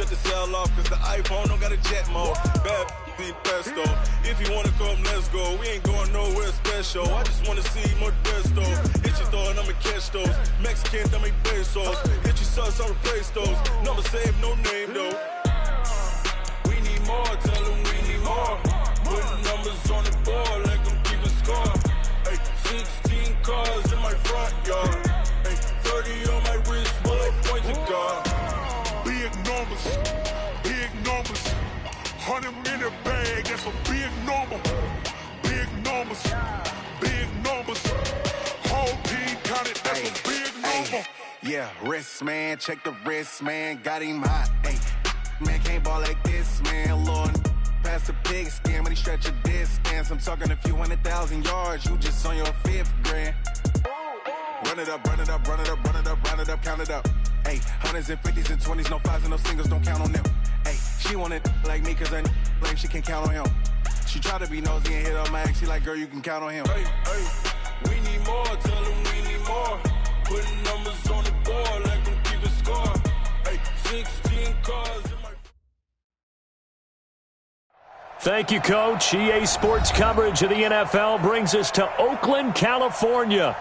shut the cell off, cause the iPhone don't got a jet mode. Bad ain't pesto. If you wanna come, let's go. We ain't going nowhere special. I just wanna see more desto. Hit your throw and I'ma catch those. Mexican, dame pesos. Hit your sus, I'll replace those. Number save, no name though. We need more, tell them we need more. Putting numbers on the board, like them keep a score. Ay, 16 cars in my front yard. Ay, 30 on my wrist, bullet points of God. Big numbers, big numbers. 100 in the bag, that's a big number. Big numbers, big numbers. Whole team counted, that's a big number. Yeah, wrist man, check the wrist man, got him hot. Ay, man can't ball like this, man. Lord, past the pig skin, but he stretch a distance. I'm talking a few 100,000 yards, you just on your 5th grand. Run it up, run it up, run it up, run it up, run it up, count it up. Ay, 100s and 50s and 20s, no 5s and no singles, don't count on them. Ay, she want it like me, cause her like she can count on him. She try to be nosy and hit up my ex, she like, girl, you can count on him. Hey, hey, we need more, tell them we need more. Putting numbers on the board, like them keep a score. Hey, 16 cars in my... Thank you, Coach. EA Sports coverage of the NFL brings us to Oakland, California.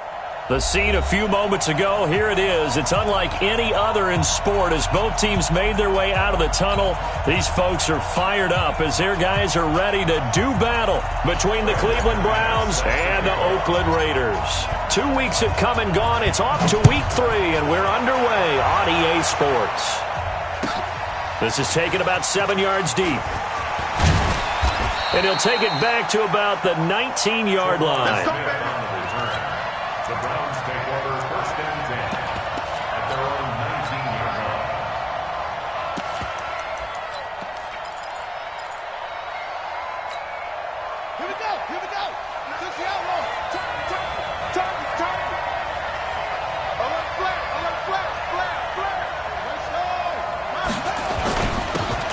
The scene a few moments ago, here it is. It's unlike any other in sport as both teams made their way out of the tunnel. These folks are fired up as their guys are ready to do battle between the Cleveland Browns and the Oakland Raiders. 2 weeks have come and gone. It's off to week 3, and we're underway on EA Sports. This is taken about 7 yards deep. And he'll take it back to about the 19-yard line. The Browns take over 1st and 10 at their own 19-yard line. Here we go, here we go. Took the outlaw. Turn. Alert flat. Let's go.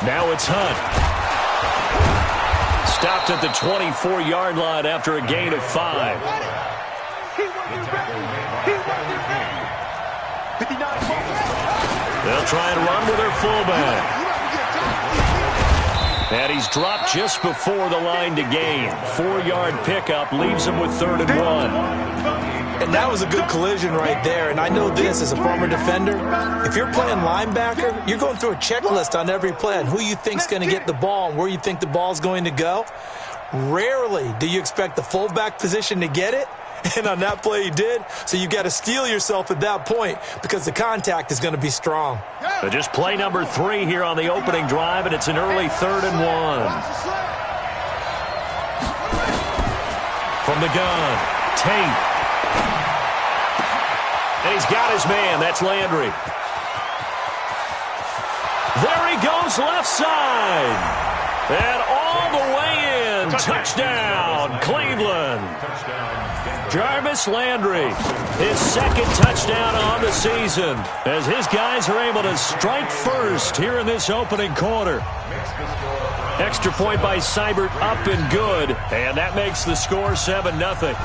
Now it's Hunt. Stopped at the 24-yard line after a gain of 5. They'll try and run with their fullback. And he's dropped just before the line to gain. 4-yard pickup leaves him with 3rd and 1. And that was a good collision right there. And I know this as a former defender. If you're playing linebacker, you're going through a checklist on every play on who you think's going to get the ball and where you think the ball's going to go. Rarely do you expect the fullback position to get it. And on that play he did. So you got to steel yourself at that point because the contact is going to be strong. So just play number 3 here on the opening drive, and it's an early 3rd and 1. From the gun, Tate. And he's got his man. That's Landry. There he goes left side. And all the way in. Touchdown, Cleveland. Jarvis Landry, his 2nd touchdown on the season, as his guys are able to strike first here in this opening quarter. Extra point by Seibert up and good, and that makes the score 7-0.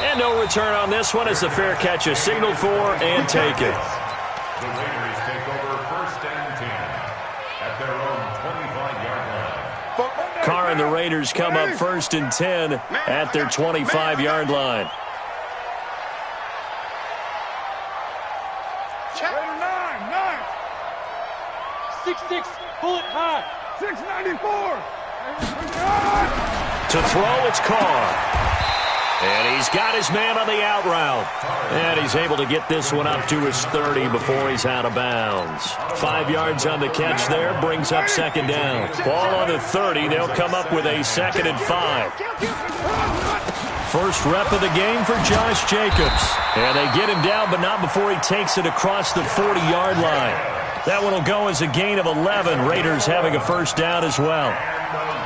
And no return on this one as the fair catch is signaled for and taken. The Raiders take over 1st and 10 at their own 25-yard line. Carr and the Raiders come up 1st and 10 at their 25-yard line. Raider 9. 6'6", bullet high. 694. To throw, it's Carr. And he's got his man on the out route. And he's able to get this one up to his 30 before he's out of bounds. 5 yards on the catch there, brings up 2nd down. Ball on the 30, they'll come up with a 2nd and 5. First rep of the game for Josh Jacobs. And they get him down, but not before he takes it across the 40-yard line. That one will go as a gain of 11. Raiders having a 1st down as well.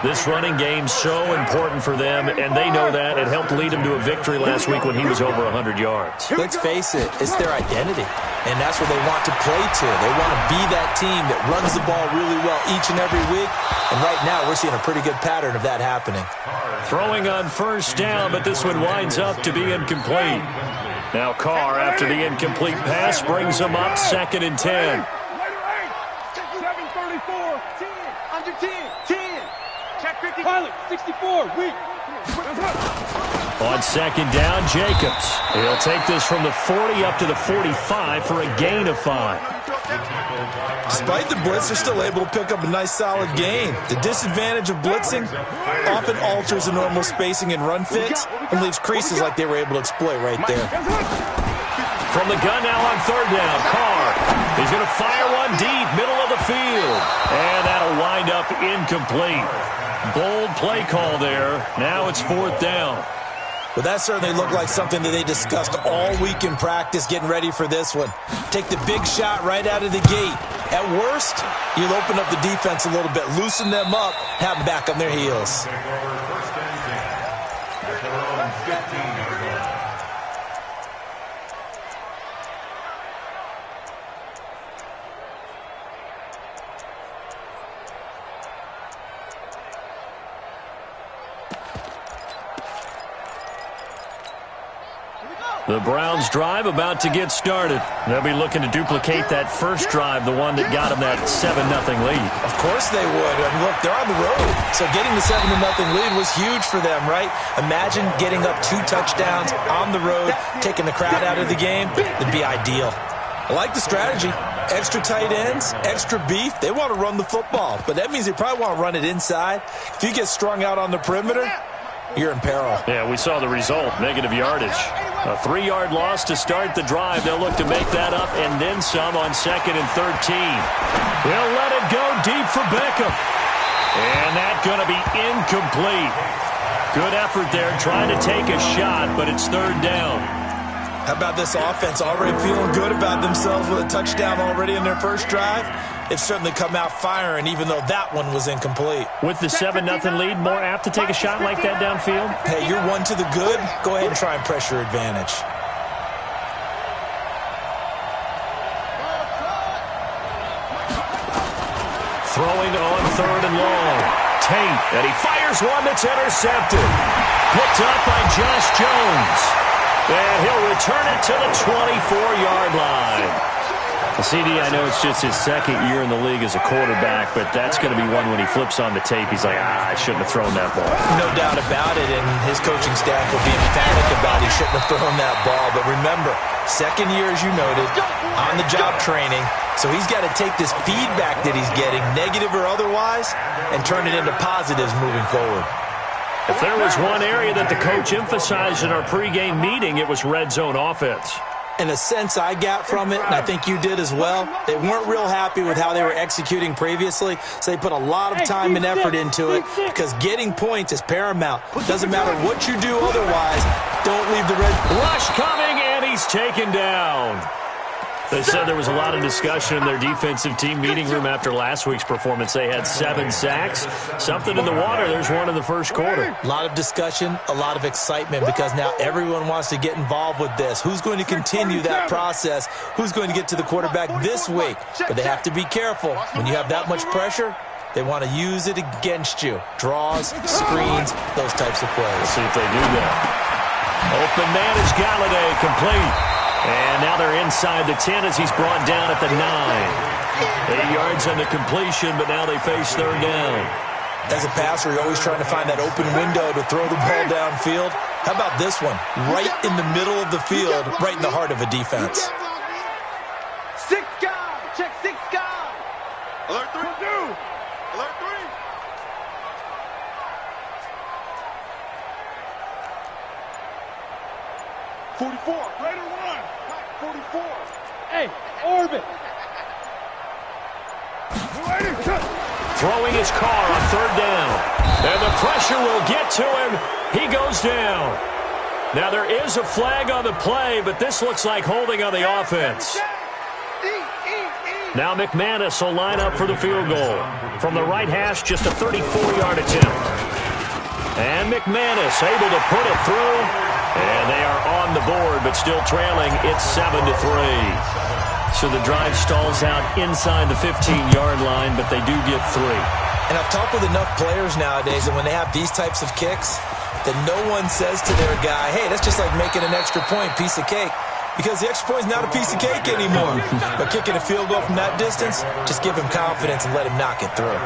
This running game's so important for them, and they know that. It helped lead him to a victory last week when he was over 100 yards. Let's face it, it's their identity, and that's what they want to play to. They want to be that team that runs the ball really well each and every week, and right now we're seeing a pretty good pattern of that happening. Throwing on 1st down, but this one winds up to be incomplete. Now Carr, after the incomplete pass, brings them up 2nd and 10. 734, 10, under 10, 10. Check 50. Pilot, 64, weak. On 2nd down, Jacobs. He'll take this from the 40 up to the 45 for a gain of 5. Despite the blitz, they're still able to pick up a nice solid gain. The disadvantage of blitzing often alters the normal spacing and run fits and leaves creases like they were able to exploit right there. From the gun now on 3rd down, Carr. He's going to fire one deep, middle of the field. And that'll wind up incomplete. Bold play call there. Now it's 4th down. Well, that certainly looked like something that they discussed all week in practice getting ready for this one. Take the big shot right out of the gate. At worst, you'll open up the defense a little bit, loosen them up, have them back on their heels. The Browns' drive about to get started. They'll be looking to duplicate that first drive, the one that got them that 7-0 lead. Of course they would. And look, they're on the road. So getting the 7-0 lead was huge for them, right? Imagine getting up 2 touchdowns on the road, taking the crowd out of the game. It'd be ideal. I like the strategy. Extra tight ends, extra beef. They want to run the football, but that means they probably want to run it inside. If you get strung out on the perimeter, you're in peril. Yeah, we saw the result, negative yardage. A 3-yard loss to start the drive. They'll look to make that up and then some on 2nd and 13. They'll let it go deep for Beckham. And that's going to be incomplete. Good effort there trying to take a shot, but it's 3rd down. How about this offense already feeling good about themselves with a touchdown already in their first drive? They've certainly come out firing, even though that one was incomplete. With the 7-0 lead, more apt to take a shot like that downfield? Hey, you're one to the good. Go ahead and try and press your advantage. Throwing on 3rd and long. Tate, and he fires one that's intercepted. Picked up by Josh Jones. And he'll return it to the 24-yard line. CD, I know it's just his 2nd year in the league as a quarterback, but that's going to be one when he flips on the tape. He's like, I shouldn't have thrown that ball. No doubt about it, and his coaching staff will be emphatic about he shouldn't have thrown that ball. But remember, 2nd year, as you noted, on-the-job training, so he's got to take this feedback that he's getting, negative or otherwise, and turn it into positives moving forward. If there was one area that the coach emphasized in our pregame meeting, it was red zone offense. In a sense I got from it, and I think you did as well, they weren't real happy with how they were executing previously, so they put a lot of time and effort into it because getting points is paramount. Doesn't matter what you do otherwise, don't leave the red. Rush coming, and he's taken down. They said there was a lot of discussion in their defensive team meeting room after last week's performance. They had 7 sacks. Something in the water. There's one in the first quarter. A lot of discussion, a lot of excitement because now everyone wants to get involved with this. Who's going to continue that process? Who's going to get to the quarterback this week? But they have to be careful. When you have that much pressure, they want to use it against you. Draws, screens, those types of plays. Let's see if they do that. Open man is Galladay, complete. And now they're inside the 10 as he's brought down at the 9. 8 yards on the completion, but now they face 3rd down. As a passer, you're always trying to find that open window to throw the ball downfield. How about this one? Right in the middle of the field, right in the heart of a defense. 6 guys, check 6 guys. Alert 3, alert 3. 44, greater 1. 44. Hey, orbit. Throwing his car on 3rd down. And the pressure will get to him. He goes down. Now there is a flag on the play, but this looks like holding on the offense. Now McManus will line up for the field goal. From the right hash, just a 34-yard attempt. And McManus able to put it through. And they are on the board, but still trailing. It's 7-3. So the drive stalls out inside the 15-yard line, but they do get 3. And I've talked with enough players nowadays that when they have these types of kicks, that no one says to their guy, hey, that's just like making an extra point, piece of cake. Because the extra point is not a piece of cake anymore. But kicking a field goal from that distance, just give him confidence and let him knock it through.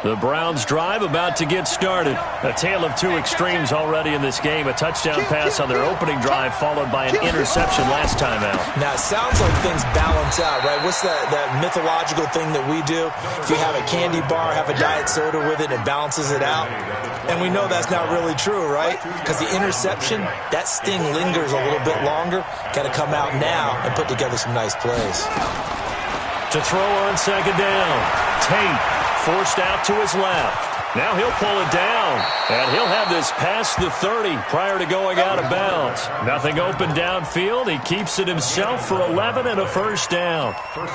The Browns drive about to get started. A tale of two extremes already in this game. A touchdown pass on their opening drive followed by an interception last time out. Now, it sounds like things balance out, right? What's that mythological thing that we do? If you have a candy bar, have a diet soda with it, it balances it out. And we know that's not really true, right? Because the interception, that sting lingers a little bit longer. Got to come out now and put together some nice plays. To throw on second down, Tate. Forced out to his left. Now he'll pull it down, and he'll have this past the 30 prior to going out of bounds. Nothing open downfield. He keeps it himself for 11 and a first down.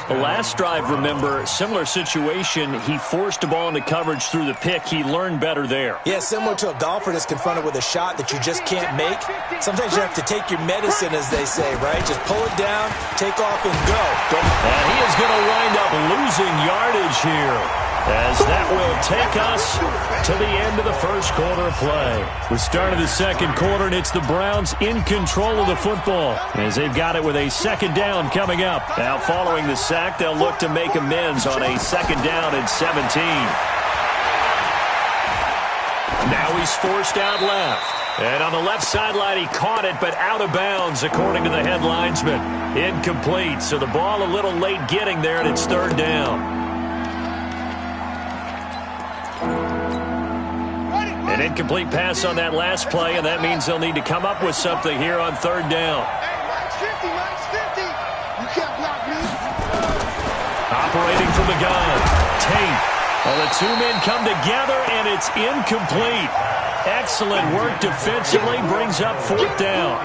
The last drive, remember, similar situation. He forced the ball into coverage through the pick. He learned better there. Yeah, similar to a golfer that's confronted with a shot that you just can't make. Sometimes you have to take your medicine, as they say, right? Just pull it down, take off, and go. And he is going to wind up losing yardage here, as that will take us to the end of the first quarter of play. The start of the second quarter, and it's the Browns in control of the football as they've got it with a second down coming up. Now following the sack, they'll look to make amends on a second down and 17. Now he's forced out left. And on the left sideline, he caught it, but out of bounds, according to the head linesman. Incomplete, so the ball a little late getting there, and it's third down. An incomplete pass on that last play, and that means they'll need to come up with something here on third down. Operating from the gun, Tate. Well, the two men come together, and it's incomplete. Excellent work defensively, brings up fourth down.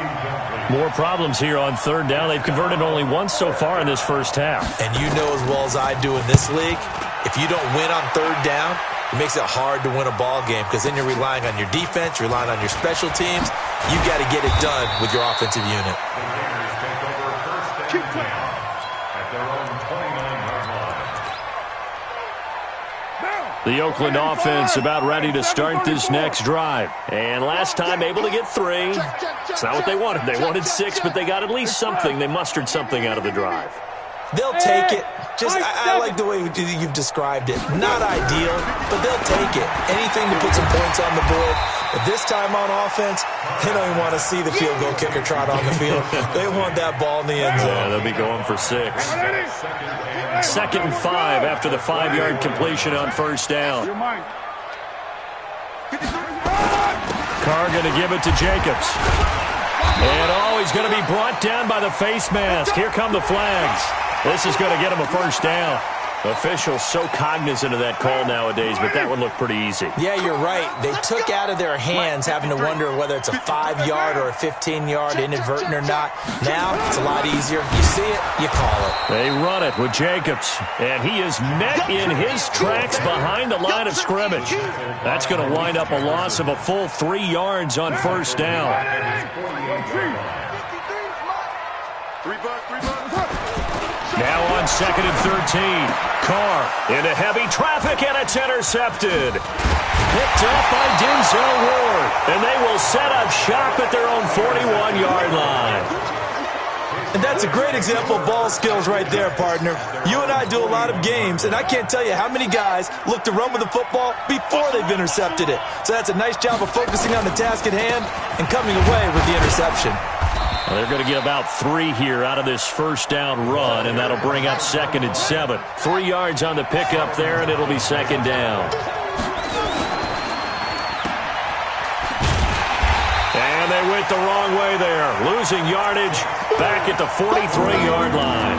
More problems here on third down. They've converted only once so far in this first half. And you know as well as I do in this league, if you don't win on third down, it makes it hard to win a ball game because then you're relying on your defense, you're relying on your special teams. You got to get it done with your offensive unit. The Oakland offense about ready to start this next drive. And last time able to get 3. It's not what they wanted. They wanted 6, but they got at least something. They mustered something out of the drive. They'll take it. I like the way you've described it. Not ideal, but they'll take it. Anything to put some points on the board. But this time on offense, they don't even want to see the field goal kicker trot on the field. They want that ball in the end zone. Yeah, they'll be going for 6. Second and 5 after the 5-yard completion on first down. Carr going to give it to Jacobs. And he's going to be brought down by the face mask. Here come the flags. This is going to get him a first down. Officials so cognizant of that call nowadays, but that would look pretty easy. Yeah, you're right. They took out of their hands having to wonder whether it's a 5-yard or a 15-yard inadvertent or not. Now, it's a lot easier. You see it, you call it. They run it with Jacobs, and he is met in his tracks behind the line of scrimmage. That's going to wind up a loss of a full 3 yards on first down. Now on second and 13. Carr into heavy traffic, and it's intercepted. Picked up by Denzel Ward, and they will set up shop at their own 41-yard line. And that's a great example of ball skills right there, partner. You and I do a lot of games, and I can't tell you how many guys look to run with the football before they've intercepted it. So that's a nice job of focusing on the task at hand and coming away with the interception. Well, they're going to get about 3 here out of this first down run, and that'll bring up second and 7. 3 yards on the pickup there, and it'll be second down. And they went the wrong way there, losing yardage back at the 43-yard line.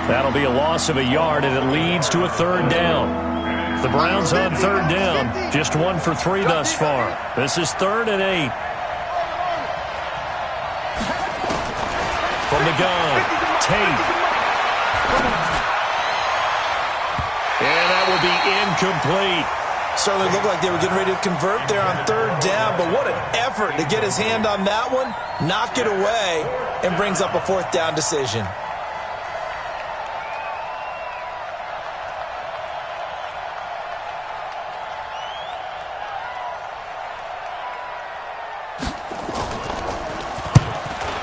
That'll be a loss of a yard, and it leads to a third down. The Browns on third down, just 1 for 3 thus far. This is 3rd and 8. From the gun, Tate. And that will be incomplete. Certainly looked like they were getting ready to convert there on third down, but what an effort to get his hand on that one, knock it away, and brings up a fourth down decision.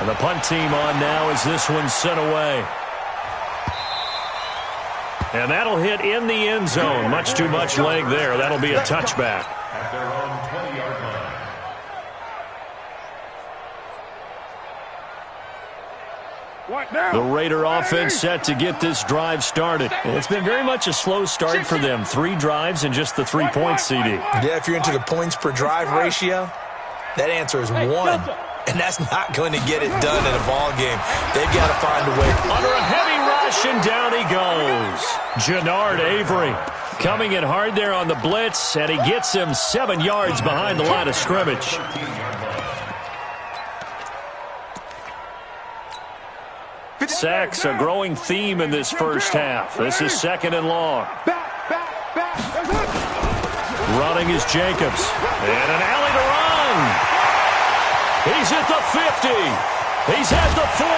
And the punt team on now as this one's sent away. And that'll hit in the end zone. Much too much leg there. That'll be a touchback. At their own 20-yard line. The Raider offense set to get this drive started. It's been very much a slow start for them. 3 drives and just the 3 points, CD. Yeah, if you're into the points per drive ratio, that answer is 1. And that's not going to get it done in a ball game. They've got to find a way. Under a heavy rush, and down he goes. Jannard Avery coming in hard there on the blitz, and he gets him 7 yards behind the line of scrimmage. Sacks, a growing theme in this first half. This is 2nd and long. Running is Jacobs. And an alley to run. He's at the 50. He's at the 40.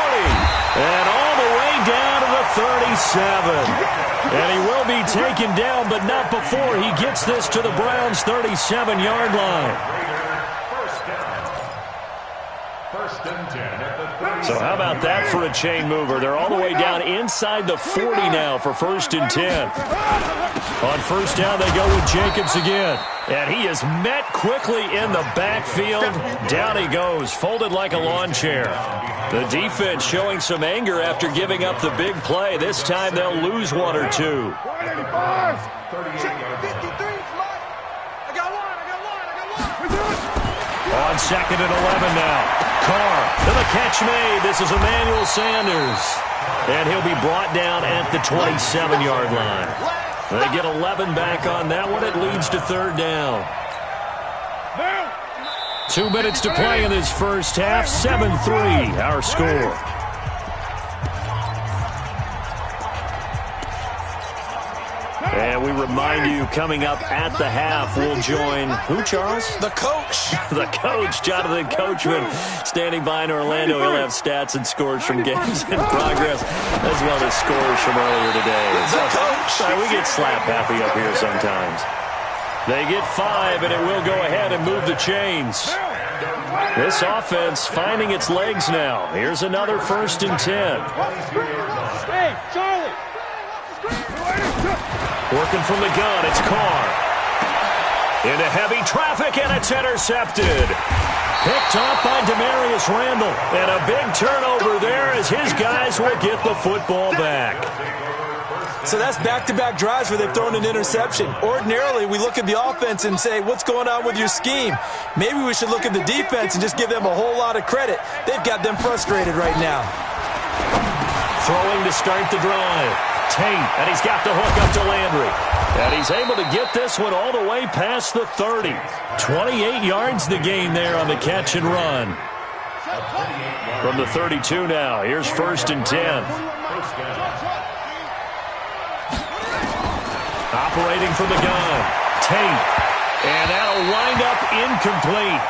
And all the way down to the 37. And he will be taken down, but not before he gets this to the Browns' 37-yard line. First and 10 at the 30. So how about that for a chain mover? They're all the way down inside the 40 now for 1st and 10. On 1st down, they go with Jacobs again. And he is met quickly in the backfield. Down he goes, folded like a lawn chair. The defense showing some anger after giving up the big play. This time they'll lose 1 or 2. On 2nd and 11 now. Carr to the catch made. This is Emmanuel Sanders. And he'll be brought down at the 27-yard line. They get 11 back on that one. It leads to 3rd down. 2 minutes to play in this first half. 7-3 our score. And we remind you, coming up at the half, we'll join who, Charles? The coach. The coach, Jonathan Coachman, standing by in Orlando. He'll have stats and scores from games in progress, as well as scores from earlier today. The coach. We get slap happy up here sometimes. They get 5, and it will go ahead and move the chains. This offense finding its legs now. Here's another 1st and 10. Hey, Charlie. Working from the gun, it's Carr. Into heavy traffic, and it's intercepted. Picked off by Demarius Randall. And a big turnover there as his guys will get the football back. So that's back-to-back drives where they've thrown an interception. Ordinarily, we look at the offense and say, what's going on with your scheme? Maybe we should look at the defense and just give them a whole lot of credit. They've got them frustrated right now. Throwing to start the drive. Tate, and he's got the hook up to Landry. And he's able to get this one all the way past the 30. 28 yards the gain there on the catch and run. From the 32 now, here's 1st and 10. Operating from the gun. Tate. And that'll wind up incomplete.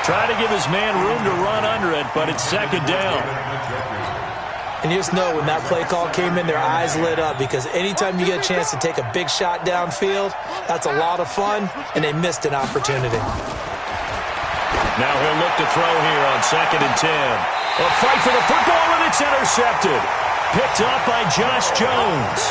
Try to give his man room to run under it, but it's 2nd down. And you just know when that play call came in, their eyes lit up, because anytime you get a chance to take a big shot downfield, that's a lot of fun, and they missed an opportunity. Now he'll look to throw here on 2nd and 10. A fight for the football, and it's intercepted. Picked up by Josh Jones.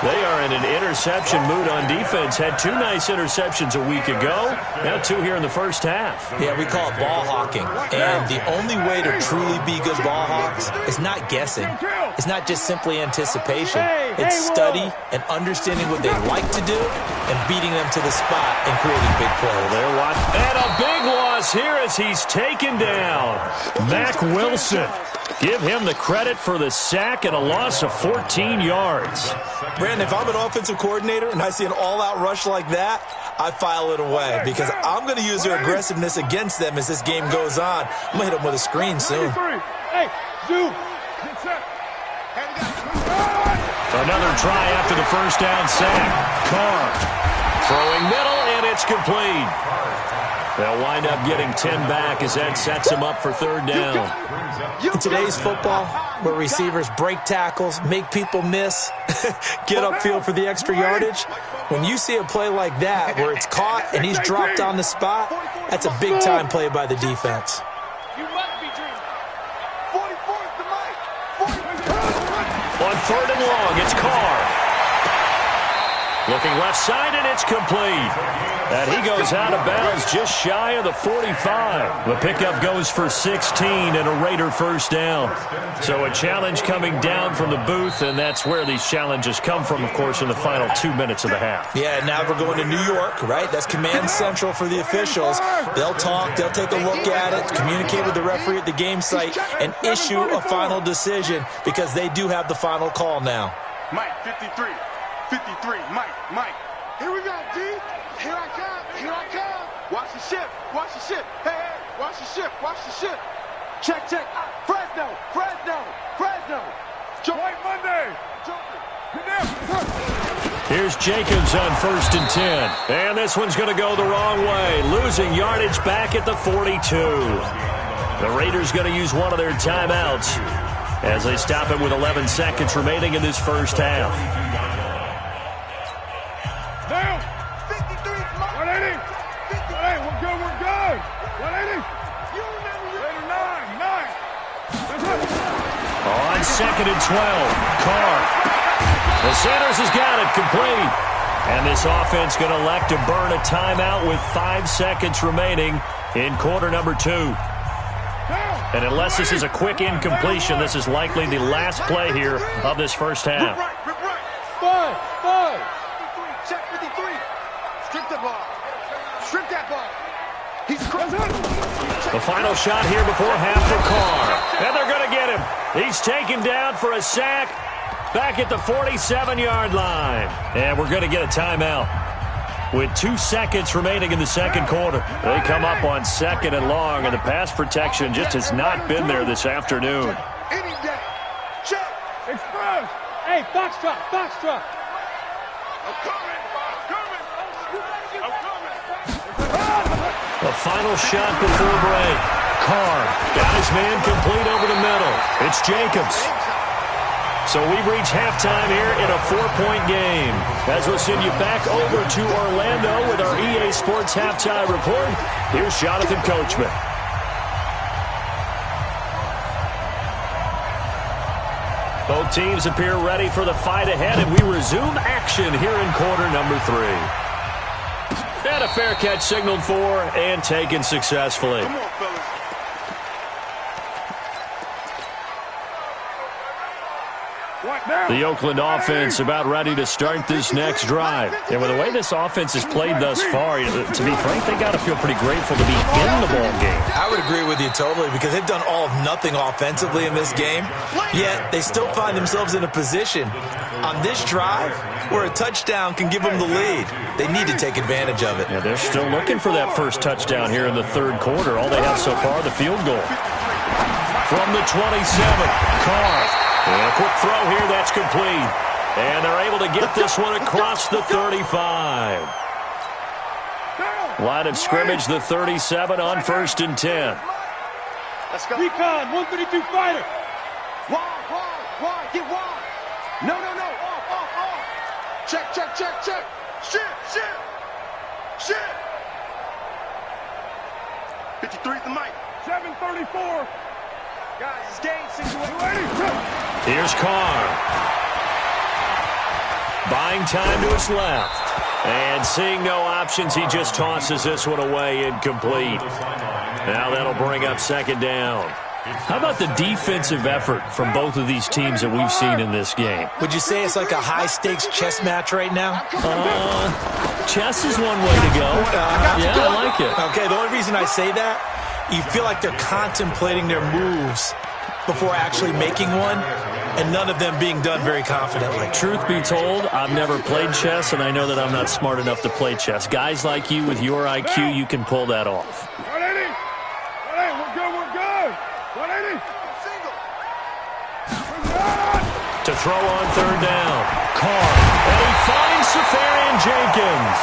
They are in an interception mood on defense. Had 2 nice interceptions a week ago. Now 2 here in the first half. Yeah, we call it ball hawking. And the only way to truly be good ball hawks is not guessing. It's not just simply anticipation. It's study and understanding what they like to do and beating them to the spot and creating big plays. They're watching. And a big loss here as he's taken down. Mac Wilson. Give him the credit for the sack and a loss of 14 yards. Brandon, if I'm an offensive coordinator and I see an all-out rush like that, I file it away because I'm going to use their aggressiveness against them as this game goes on. I'm going to hit them with a screen soon. Hey, zoom. Another try after the first down sack. Carr throwing middle, and it's complete. They'll wind up getting 10 back as that sets him up for 3rd down. In today's football, where receivers break tackles, make people miss, get upfield for the extra yardage, when you see a play like that where it's caught and he's dropped on the spot, that's a big-time play by the defense. On 3rd and long, it's Carr. Looking left side, and it's complete. And he goes out of bounds just shy of the 45. The pickup goes for 16 and a Raider first down. So a challenge coming down from the booth, and that's where these challenges come from, of course, in the final 2 minutes of the half. Yeah, now we're going to New York, right? That's command central for the officials. They'll talk, they'll take a look at it, communicate with the referee at the game site, and issue a final decision because they do have the final call now. Mike, 53. 53, Mike. Here we go, D. Here I come. Watch the ship. Hey, watch the ship. Check. Fresno. White Monday. Here's Jacobs on 1st and 10. And this one's going to go the wrong way. Losing yardage back at the 42. The Raiders going to use one of their timeouts as they stop it with 11 seconds remaining in this first half. Down. 53. 180. 180. We're good. 180. You remember Raider 9. That's it. On 2nd and 12. Carr. The Sanders has got it complete. And this offense going to elect to burn a timeout with 5 seconds remaining in quarter number 2. And unless this is a quick incompletion, this is likely the last play here of this first half. Rip right. 5. Check 53. Strip that ball. He's crushing. The final shot here before half for Carr. And they're going to get him. He's taken down for a sack back at the 47-yard line. And we're going to get a timeout with 2 seconds remaining in the second quarter. They come up on 2nd and long, and the pass protection just has not been there this afternoon. Any day. Check. Express. Hey, Foxtrot. I'm coming. The final shot before break. Carr got his man complete over the middle. It's Jacobs. So we've reached halftime here in a 4-point game. As we'll send you back over to Orlando with our EA Sports Halftime Report, here's Jonathan Coachman. Both teams appear ready for the fight ahead, and we resume action here in quarter number 3. And a fair catch signaled for and taken successfully. Come on, fellas. The Oakland offense about ready to start this next drive. And with the way this offense has played thus far, to be frank, they got to feel pretty grateful to be in the ball game. I would agree with you totally because they've done all of nothing offensively in this game, yet they still find themselves in a position on this drive where a touchdown can give them the lead. They need to take advantage of it. Yeah, they're still looking for that first touchdown here in the third quarter. All they have so far, the field goal. From the 27, Carr. And a quick throw here, that's complete. And they're able to get this one across the 35. Line of scrimmage, the 37 on 1st and 10. Let's go. Recon, 132 fighter. Wide, get wide. No. Off. Check. Shit. 53 at the mic. 734. Guys, it's game situation. Here's Carr. Buying time to his left. And seeing no options, he just tosses this one away incomplete. Now that'll bring up 2nd down. How about the defensive effort from both of these teams that we've seen in this game? Would you say it's like a high-stakes chess match right now? Chess is one way to go. Yeah, I like it. Okay, the only reason I say that, you feel like they're contemplating their moves before actually making one, and none of them being done very confidently. Truth be told, I've never played chess, and I know that I'm not smart enough to play chess. Guys like you with your IQ, you can pull that off. 180. We're good. 180. To throw on 3rd down. Carr. And he finds Safarian Jenkins.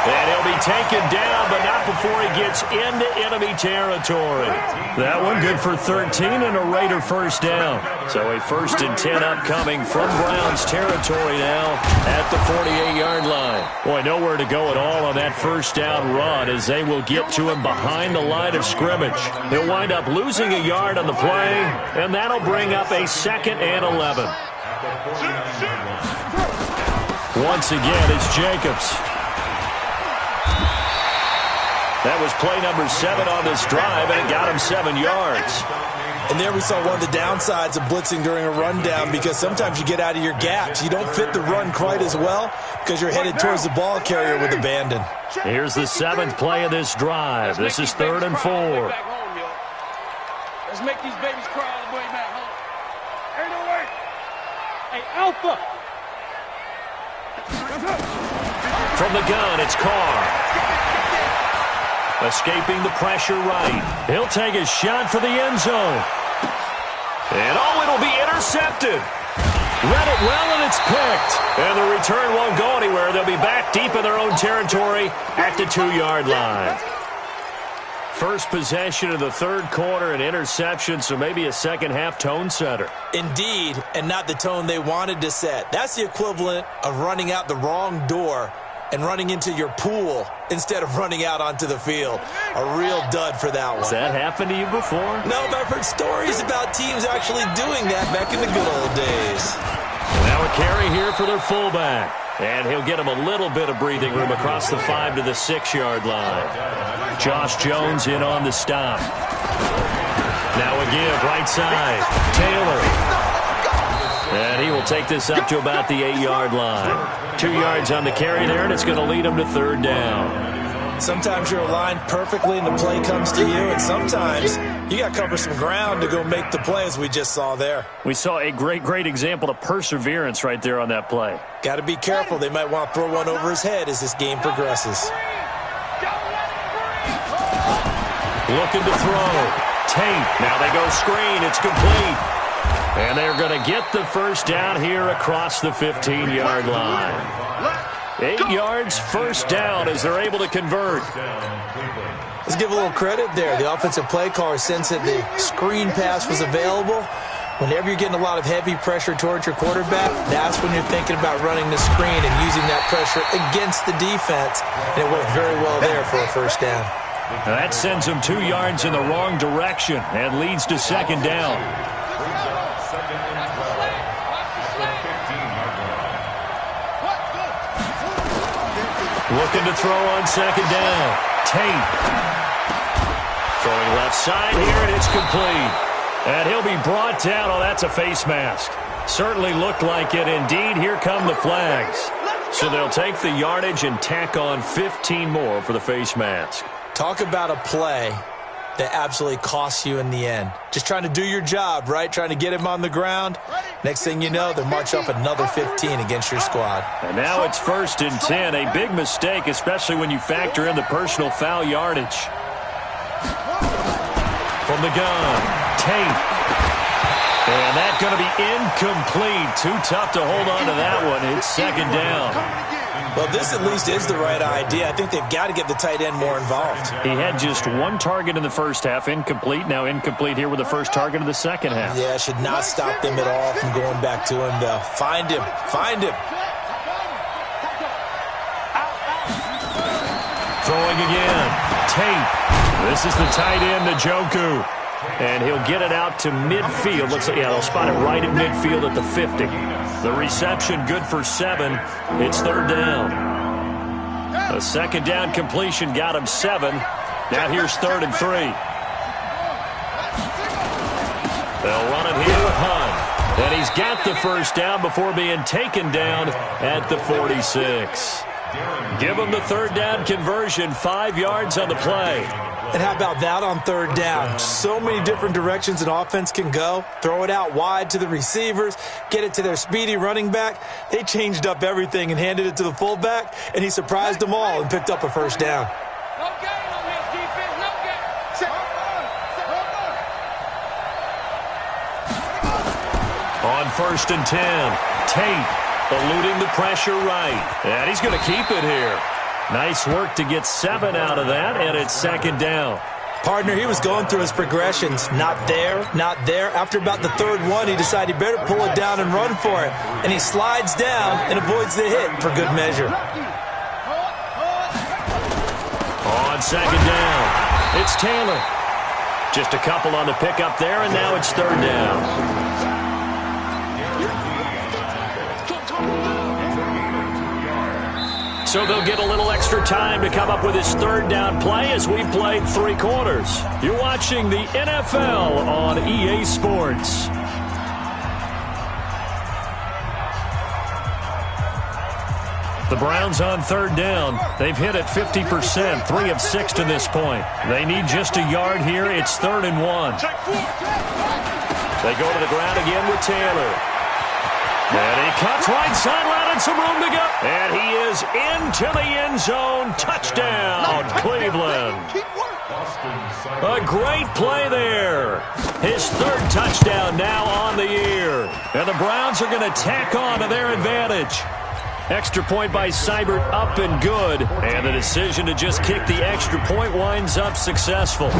And he'll be taken down, but not before he gets into enemy territory. That one good for 13 and a Raider first down. So a 1st and 10 upcoming from Browns territory now at the 48-yard line. Boy, nowhere to go at all on that first down run as they will get to him behind the line of scrimmage. He'll wind up losing a yard on the play, and that'll bring up a 2nd and 11. Once again, it's Jacobs. That was play number 7 on this drive, and it got him 7 yards. And there we saw one of the downsides of blitzing during a rundown, because sometimes you get out of your gaps. You don't fit the run quite as well because you're headed towards the ball carrier with abandon. Here's the 7th play of this drive. This is 3rd and 4. Let's make these babies cry all the way back home. Ain't no way. Hey, Alpha. From the gun, it's Carr. Escaping the pressure right. He'll take a shot for the end zone. And it'll be intercepted. Read it well, and it's picked. And the return won't go anywhere. They'll be back deep in their own territory at the 2-yard line. First possession of the 3rd quarter, an interception, so maybe a second-half tone setter. Indeed, and not the tone they wanted to set. That's the equivalent of running out the wrong door and running into your pool instead of running out onto the field. A real dud for that one. Has that happened to you before? No, but I've heard stories about teams actually doing that back in the good old days. Now a carry here for their fullback. And he'll get him a little bit of breathing room across the 5 to the 6-yard line. Josh Jones in on the stop. Now a give right side. Taylor. And he will take this up to about the 8-yard line. 2 yards on the carry there, and it's going to lead him to 3rd down. Sometimes you're aligned perfectly and the play comes to you, and sometimes you got to cover some ground to go make the play, as we just saw there. We saw a great example of perseverance right there on that play. Got to be careful. They might want to throw one over his head as this game progresses. Looking to throw. Tate. Now they go screen. It's complete. And they're going to get the first down here across the 15-yard line. 8 yards, first down as they're able to convert. Let's give a little credit there. The offensive play caller sensed that the screen pass was available. Whenever you're getting a lot of heavy pressure towards your quarterback, that's when you're thinking about running the screen and using that pressure against the defense. And it worked very well there for a first down. Now that sends them 2 yards in the wrong direction and leads to 2nd down. Looking to throw on 2nd down. Tate. Throwing left side here, and it's complete. And he'll be brought down. Oh, that's a face mask. Certainly looked like it. Indeed, here come the flags. So they'll take the yardage and tack on 15 more for the face mask. Talk about a play that absolutely costs you in the end. Just trying to do your job, right? Trying to get him on the ground. Next thing you know, they'll march off another 15 against your squad. And now it's 1st and 10. A big mistake, especially when you factor in the personal foul yardage. From the gun, Tate. And that's going to be incomplete. Too tough to hold on to that one. It's 2nd down. Well, this at least is the right idea. I think they've got to get the tight end more involved. He had just 1 target in the first half, incomplete. Now incomplete here with the first target of the second half. Yeah, should not stop them at all from going back to him, though. Find him. Find him. Throwing again. Tate. This is the tight end, Njoku. And he'll get it out to midfield. Looks like, yeah, they'll spot it right at midfield at the 50. The reception good for 7. It's 3rd down. A 2nd down completion got him 7. Now here's 3rd and 3. They'll run it here with Hunt. And he's got the first down before being taken down at the 46. Give him the 3rd down conversion, 5 yards on the play. And how about that on 3rd down? So many different directions an offense can go. Throw it out wide to the receivers, get it to their speedy running back. They changed up everything and handed it to the fullback, and he surprised them all and picked up a first down. No game on this defense, no game. On 1st and 10, Tate eluding the pressure right. And he's going to keep it here. Nice work to get 7 out of that, and it's 2nd down. Partner, he was going through his progressions. Not there, not there. After about the 3rd one, he decided he better pull it down and run for it. And he slides down and avoids the hit for good measure. On 2nd down, it's Taylor. Just a couple on the pickup there, and now it's 3rd down. So they'll get a little extra time to come up with his third down play as we've played 3 quarters. You're watching the NFL on EA Sports. The Browns on 3rd down. They've hit it 50%, 3 of 6 to this point. They need just a yard here. It's 3rd and 1. They go to the ground again with Taylor. And he cuts right sideline and some room to go. And he is into the end zone. Touchdown, Cleveland. A great play there. His 3rd touchdown now on the year. And the Browns are going to tack on to their advantage. Extra point by Seibert up and good. And the decision to just kick the extra point winds up successful.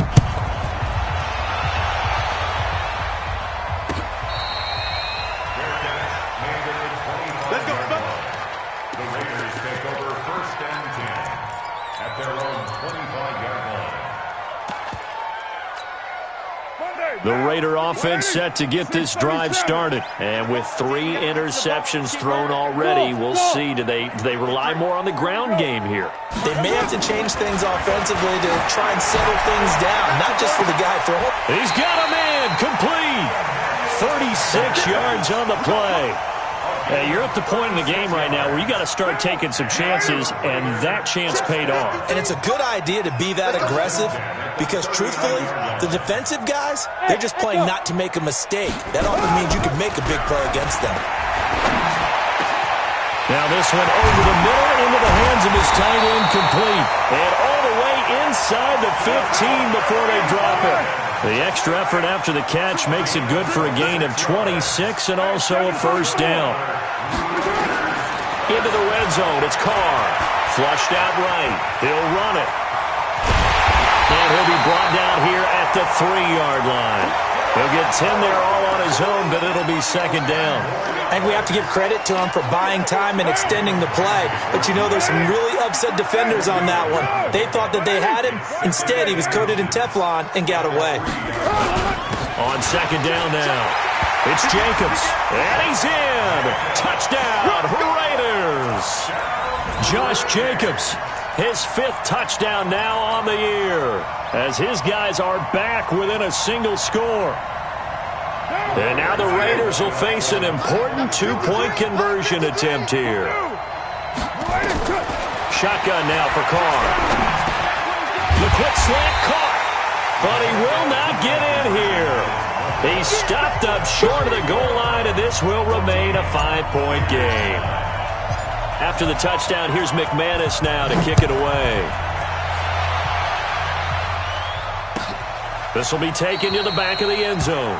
The Raider offense set to get this drive started. And with 3 interceptions thrown already, we'll see. Do they rely more on the ground game here? They may have to change things offensively to try and settle things down, not just for the guy throwing. He's got a man complete. 36 yards on the play. Hey, you're at the point in the game right now where you got to start taking some chances, and that chance paid off. And it's a good idea to be that aggressive because, truthfully, the defensive guys, they're just playing not to make a mistake. That often means you can make a big play against them. Now this one over the middle into the hands of his tight end complete. And all the way inside the 15 before they drop it. The extra effort after the catch makes it good for a gain of 26 and also a 1st down. Into the red zone, it's Carr. Flushed out right. He'll run it. And he'll be brought down here at the 3-yard line. He'll get 10 there all on his own, but it'll be 2nd down. I think we have to give credit to him for buying time and extending the play. But, you know, there's some really upset defenders on that one. They thought that they had him. Instead, he was coated in Teflon and got away. On 2nd down now, it's Jacobs. And he's in. Touchdown, Raiders. Josh Jacobs, his 5th touchdown now on the year, as his guys are back within a single score. And now the Raiders will face an important 2-point conversion attempt here. Shotgun now for Carr. The quick slant caught, but he will not get in here. He stopped up short of the goal line, and this will remain a 5-point game. After the touchdown, here's McManus now to kick it away. This will be taken to the back of the end zone.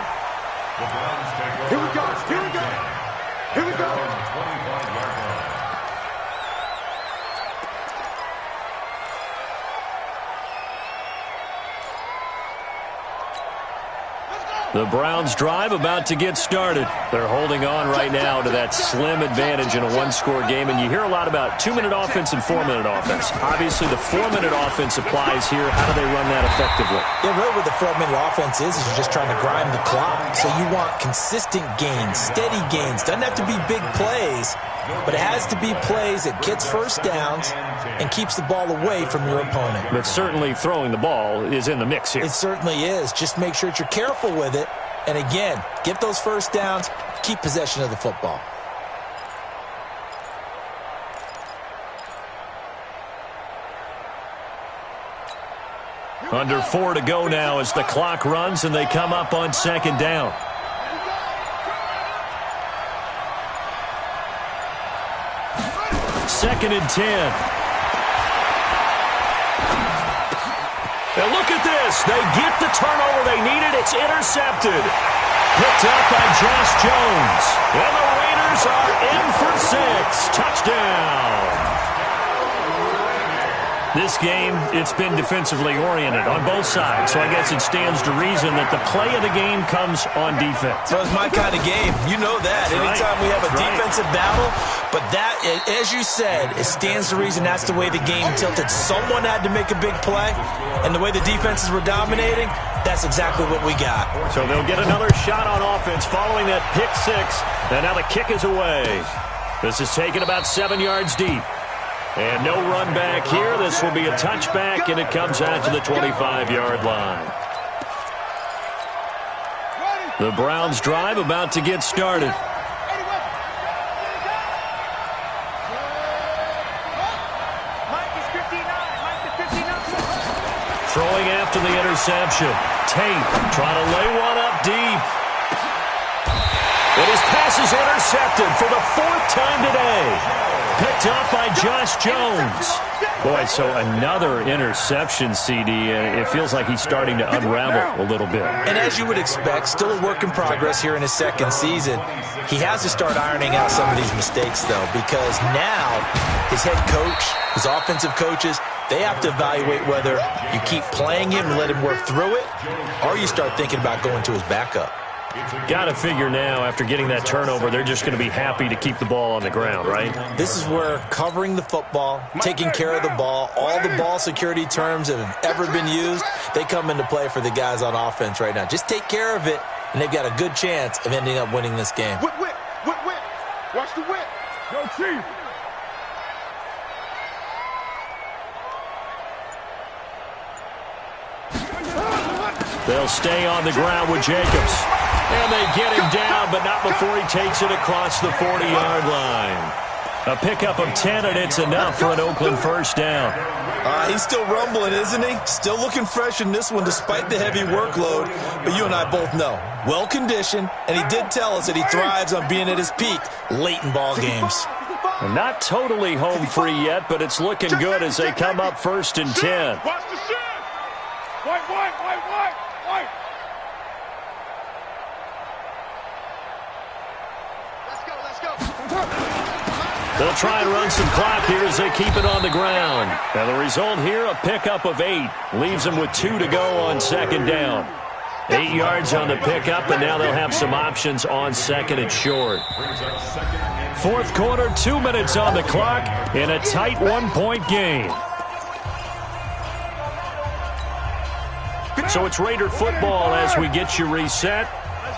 Here we go. Here we go. Here we go. The Browns drive about to get started. They're holding on right now to that slim advantage in a 1-score game. And you hear a lot about 2-minute offense and 4-minute offense. Obviously, the 4-minute offense applies here. How do they run that effectively? Yeah, really what the 4-minute offense is you're just trying to grind the clock. So you want consistent gains, steady gains. Doesn't have to be big plays, but it has to be plays that gets 1st downs and keeps the ball away from your opponent. But certainly throwing the ball is in the mix here. It certainly is. Just make sure that you're careful with it. And again, get those 1st downs, keep possession of the football. Under 4 to go now as the clock runs and they come up on 2nd down. Second and 10. Now look at this. They get the turnover they needed. It's intercepted. Picked up by Josh Jones. And the Raiders are in for 6. Touchdown. This game, it's been defensively oriented on both sides, so I guess it stands to reason that the play of the game comes on defense. So it's my kind of game. You know that. Anytime we have a defensive battle, but that, as you said, it stands to reason that's the way the game tilted. Someone had to make a big play, and the way the defenses were dominating, that's exactly what we got. So they'll get another shot on offense following that pick 6, and now the kick is away. This is taken about 7 yards deep. And no run back here. This will be a touchback, and it comes out to the 25-yard line. The Browns' drive about to get started. Throwing after the interception. Tate trying to lay one up deep. But his pass is intercepted for the 4th time today. Picked off by Josh Jones. Boy, so another interception, CD, and it feels like he's starting to unravel a little bit. And as you would expect, still a work in progress here in his 2nd season. He has to start ironing out some of these mistakes, though, because now his head coach, his offensive coaches, they have to evaluate whether you keep playing him and let him work through it, or you start thinking about going to his backup. Got to figure now, after getting that turnover, they're just going to be happy to keep the ball on the ground, right? This is where covering the football, taking care of the ball, all the ball security terms that have ever been used, they come into play for the guys on offense right now. Just take care of it, and they've got a good chance of ending up winning this game. Whip, whip, whip, whip. Watch the whip. Go, Chief. They'll stay on the ground with Jacobs. And they get him down, but not before he takes it across the 40-yard line. A pickup of 10, and it's enough for an Oakland first down. He's still rumbling, isn't he? Still looking fresh in this one despite the heavy workload. But you and I both know, well-conditioned, and he did tell us that he thrives on being at his peak late in ball games. Not totally home free yet, but it's looking good as they come up 1st and 10. Watch the shit. White, white, white, white, white. Let's go. They'll try and run some clock here as they keep it on the ground. And the result here, a pickup of 8. Leaves them with 2 to go on 2nd down. 8 yards on the pickup, and now they'll have some options on 2nd and short. 4th quarter, 2 minutes on the clock in a tight 1-point game. So it's Raider football as we get you reset.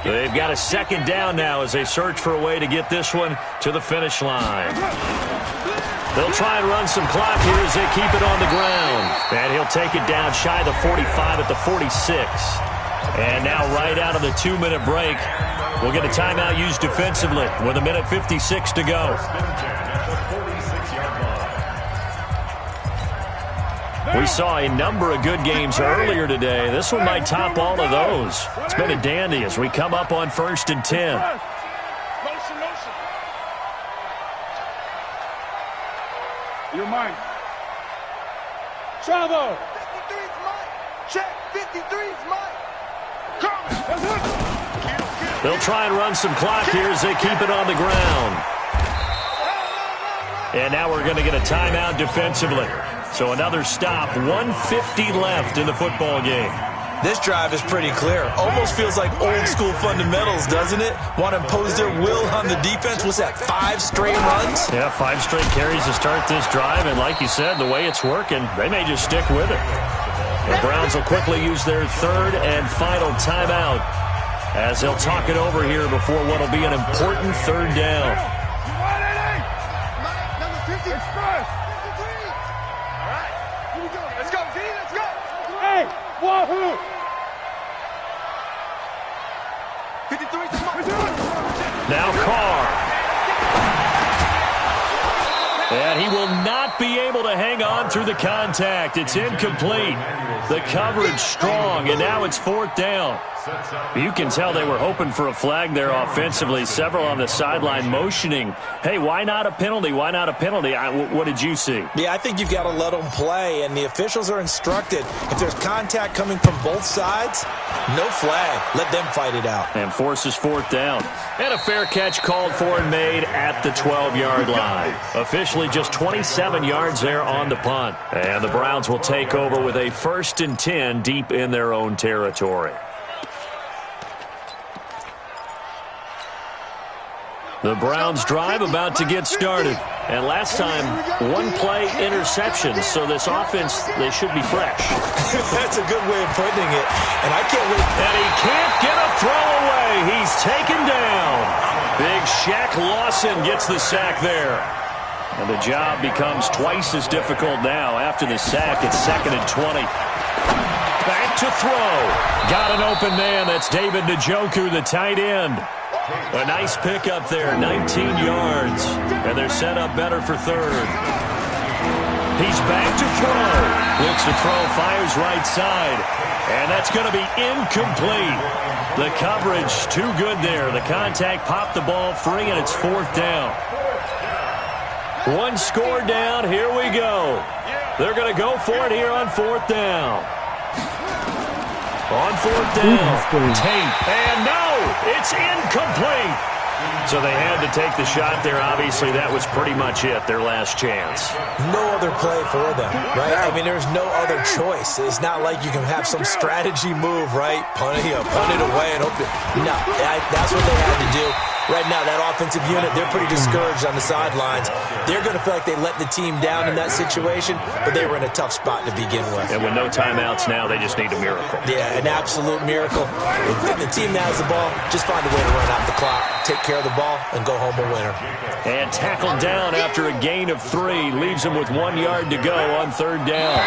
They've got a 2nd down now as they search for a way to get this one to the finish line. They'll try and run some clock here as they keep it on the ground. And he'll take it down shy of the 45 at the 46. And now right out of the 2-minute break, we'll get a timeout used defensively with 1:56 to go. We saw a number of good games earlier today. This one might top all of those. It's been a dandy as we come up on 1st and 10. Motion, motion. You're mine. Travel. 53's mine. Check. 53's mine. Come. They'll try and run some clock here as they keep it on the ground. And now we're going to get a timeout defensively. So another stop, 1:50 left in the football game. This drive is pretty clear. Almost feels like old school fundamentals, doesn't it? Want to impose their will on the defense. What's that, 5 straight runs? Yeah, 5 straight carries to start this drive. And like you said, the way it's working, they may just stick with it. The Browns will quickly use their 3rd and final timeout as they'll talk it over here before what will be an important 3rd down. Number 50. Express. 53. All right. Here we go. Let's go, G. Let's go. Hey, wahoo. 53's mine. Now Carr. And he will not be able to hang on through the contact. It's incomplete. The coverage strong, and now it's 4th down. You can tell they were hoping for a flag there offensively. Several on the sideline motioning, hey, why not a penalty? Why not a penalty? What did you see? Yeah, I think you've got to let them play, and the officials are instructed. If there's contact coming from both sides, no flag. Let them fight it out. And forces 4th down. And a fair catch called for and made at the 12-yard line. Officially just 27 yards there on the punt. And the Browns will take over with a 1st and 10 deep in their own territory. The Browns drive about to get started. And last time, 1-play interception. So this offense, they should be fresh. That's a good way of putting it. And I can't wait. And he can't get a throw away. He's taken down. Big Shaq Lawson gets the sack there. And the job becomes twice as difficult now after the sack. It's 2nd and 20. Back to throw. Got an open man. That's David Njoku, the tight end. A nice pickup there, 19 yards. And they're set up better for 3rd. He's back to throw. Looks to throw, fires right side. And that's going to be incomplete. The coverage too good there. The contact popped the ball free, and it's 4th down. One score down. Here we go. They're going to go for it here on 4th down. On 4th down. Tate. And no, it's incomplete. So they had to take the shot there. Obviously, that was pretty much it, their last chance. No other play for them, right? I mean, there's no other choice. It's not like you can have some strategy move, right? Punt it away and hope it. No, that's what they had to do. Right now, that offensive unit, they're pretty discouraged on the sidelines. They're going to feel like they let the team down in that situation, but they were in a tough spot to begin with. And with no timeouts now, they just need a miracle. Yeah, an absolute miracle. If the team that has the ball, just find a way to run out the clock, take care of the ball, and go home a winner. And tackled down after a gain of 3. Leaves him with 1 yard to go on 3rd down.